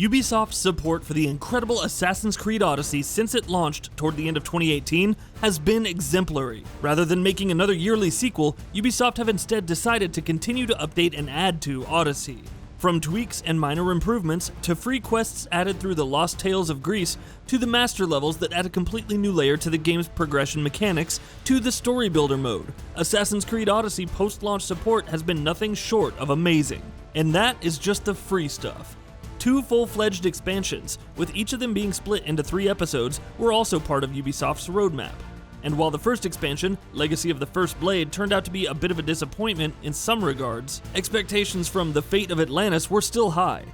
Ubisoft's support for the incredible Assassin's Creed Odyssey since it launched toward the end of 2018 has been exemplary. Rather than making another yearly sequel, Ubisoft have instead decided to continue to update and add to Odyssey. From tweaks and minor improvements, to free quests added through the Lost Tales of Greece, to the master levels that add a completely new layer to the game's progression mechanics, to the story builder mode, Assassin's Creed Odyssey post-launch support has been nothing short of amazing. And that is just the free stuff. 2 full-fledged expansions, with each of them being split into 3 episodes, were also part of Ubisoft's roadmap. And while the first expansion, Legacy of the First Blade, turned out to be a bit of a disappointment in some regards, expectations from the Fate of Atlantis were still high.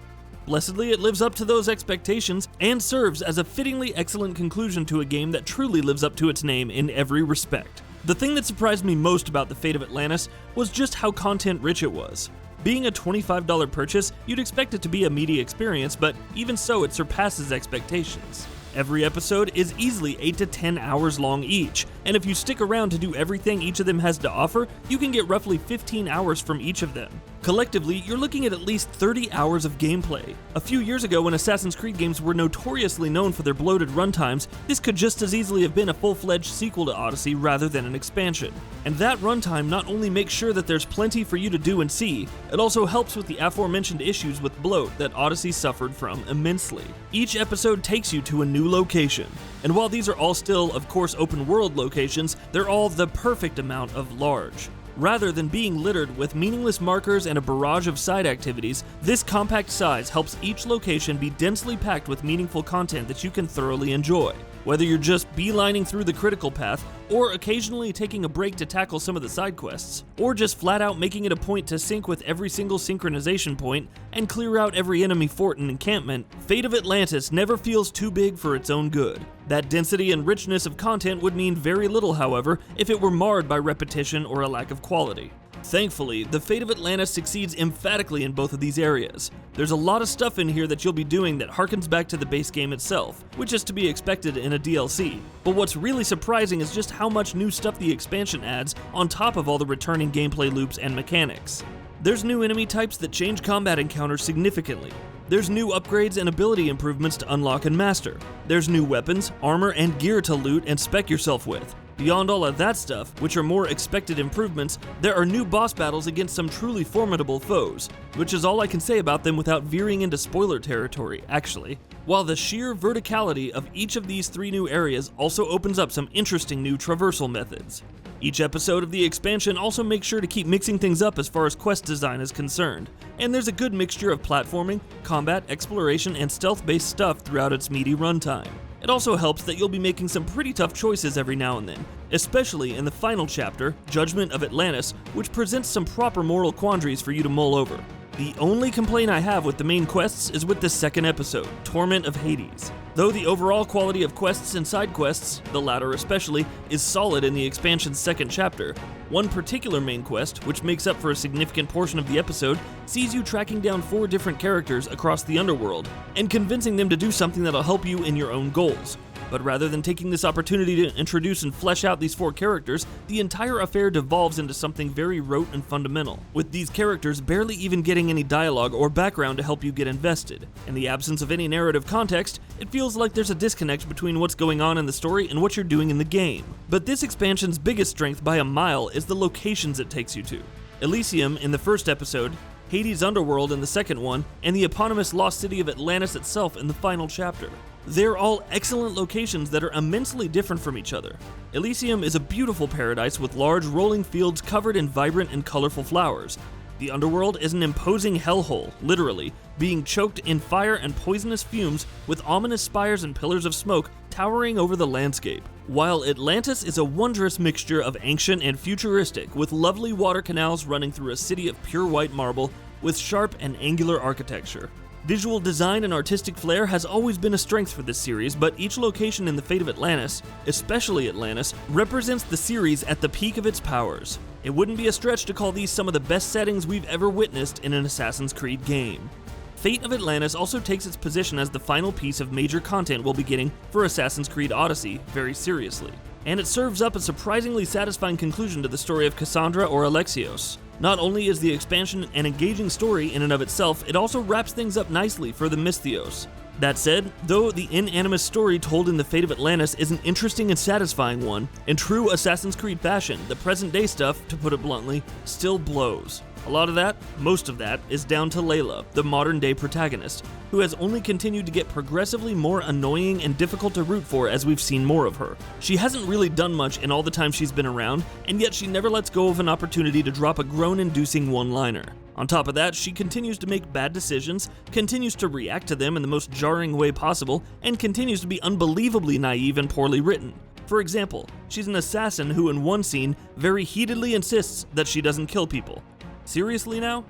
Blessedly, it lives up to those expectations and serves as a fittingly excellent conclusion to a game that truly lives up to its name in every respect. The thing that surprised me most about the Fate of Atlantis was just how content-rich it was. Being a $25 purchase, you'd expect it to be a meaty experience, but even so, it surpasses expectations. Every episode is easily 8 to 10 hours long each, and if you stick around to do everything each of them has to offer, you can get roughly 15 hours from each of them. Collectively, you're looking at least 30 hours of gameplay. A few years ago, when Assassin's Creed games were notoriously known for their bloated runtimes, this could just as easily have been a full-fledged sequel to Odyssey rather than an expansion. And that runtime not only makes sure that there's plenty for you to do and see, it also helps with the aforementioned issues with bloat that Odyssey suffered from immensely. Each episode takes you to a new location. And while these are all still, of course, open-world locations, they're all the perfect amount of large. Rather than being littered with meaningless markers and a barrage of side activities, this compact size helps each location be densely packed with meaningful content that you can thoroughly enjoy. Whether you're just beelining through the critical path, or occasionally taking a break to tackle some of the side quests, or just flat out making it a point to sync with every single synchronization point and clear out every enemy fort and encampment, Fate of Atlantis never feels too big for its own good. That density and richness of content would mean very little, however, if it were marred by repetition or a lack of quality. Thankfully, the Fate of Atlantis succeeds emphatically in both of these areas. There's a lot of stuff in here that you'll be doing that harkens back to the base game itself, which is to be expected in a DLC. But what's really surprising is just how much new stuff the expansion adds on top of all the returning gameplay loops and mechanics. There's new enemy types that change combat encounters significantly. There's new upgrades and ability improvements to unlock and master. There's new weapons, armor, and gear to loot and spec yourself with. Beyond all of that stuff, which are more expected improvements, there are new boss battles against some truly formidable foes, which is all I can say about them without veering into spoiler territory, actually. While the sheer verticality of each of these 3 new areas also opens up some interesting new traversal methods. Each episode of the expansion also makes sure to keep mixing things up as far as quest design is concerned, and there's a good mixture of platforming, combat, exploration, and stealth-based stuff throughout its meaty runtime. It also helps that you'll be making some pretty tough choices every now and then, especially in the final chapter, Judgment of Atlantis, which presents some proper moral quandaries for you to mull over. The only complaint I have with the main quests is with the second episode, Torment of Hades. Though the overall quality of quests and side quests, the latter especially, is solid in the expansion's second chapter, one particular main quest, which makes up for a significant portion of the episode, sees you tracking down 4 different characters across the underworld and convincing them to do something that'll help you in your own goals. But rather than taking this opportunity to introduce and flesh out these 4 characters, the entire affair devolves into something very rote and fundamental, with these characters barely even getting any dialogue or background to help you get invested. In the absence of any narrative context, it feels like there's a disconnect between what's going on in the story and what you're doing in the game. But this expansion's biggest strength by a mile is the locations it takes you to. Elysium in the first episode, Hades' Underworld in the second one, and the eponymous lost city of Atlantis itself in the final chapter. They're all excellent locations that are immensely different from each other. Elysium is a beautiful paradise with large rolling fields covered in vibrant and colorful flowers. The Underworld is an imposing hellhole, literally, being choked in fire and poisonous fumes with ominous spires and pillars of smoke towering over the landscape. While Atlantis is a wondrous mixture of ancient and futuristic, with lovely water canals running through a city of pure white marble with sharp and angular architecture. Visual design and artistic flair has always been a strength for this series, but each location in the Fate of Atlantis, especially Atlantis, represents the series at the peak of its powers. It wouldn't be a stretch to call these some of the best settings we've ever witnessed in an Assassin's Creed game. Fate of Atlantis also takes its position as the final piece of major content we'll be getting for Assassin's Creed Odyssey very seriously. And it serves up a surprisingly satisfying conclusion to the story of Cassandra or Alexios. Not only is the expansion an engaging story in and of itself, it also wraps things up nicely for the Misthios. That said, though the in-animus story told in the Fate of Atlantis is an interesting and satisfying one, in true Assassin's Creed fashion, the present-day stuff, to put it bluntly, still blows. A lot of that, most of that, is down to Layla, the modern-day protagonist, who has only continued to get progressively more annoying and difficult to root for as we've seen more of her. She hasn't really done much in all the time she's been around, and yet she never lets go of an opportunity to drop a groan-inducing one-liner. On top of that, she continues to make bad decisions, continues to react to them in the most jarring way possible, and continues to be unbelievably naive and poorly written. For example, she's an assassin who in one scene very heatedly insists that she doesn't kill people. Seriously now?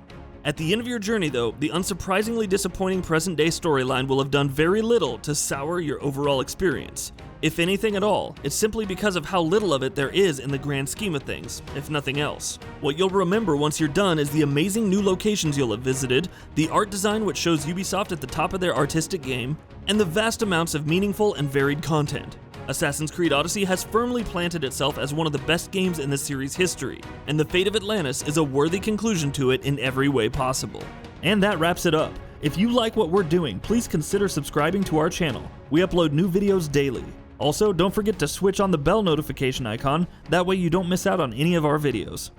At the end of your journey though, the unsurprisingly disappointing present-day storyline will have done very little to sour your overall experience. If anything at all, it's simply because of how little of it there is in the grand scheme of things, if nothing else. What you'll remember once you're done is the amazing new locations you'll have visited, the art design which shows Ubisoft at the top of their artistic game, and the vast amounts of meaningful and varied content. Assassin's Creed Odyssey has firmly planted itself as one of the best games in the series' history, and the Fate of Atlantis is a worthy conclusion to it in every way possible. And that wraps it up. If you like what we're doing, please consider subscribing to our channel. We upload new videos daily. Also, don't forget to switch on the bell notification icon, that way you don't miss out on any of our videos.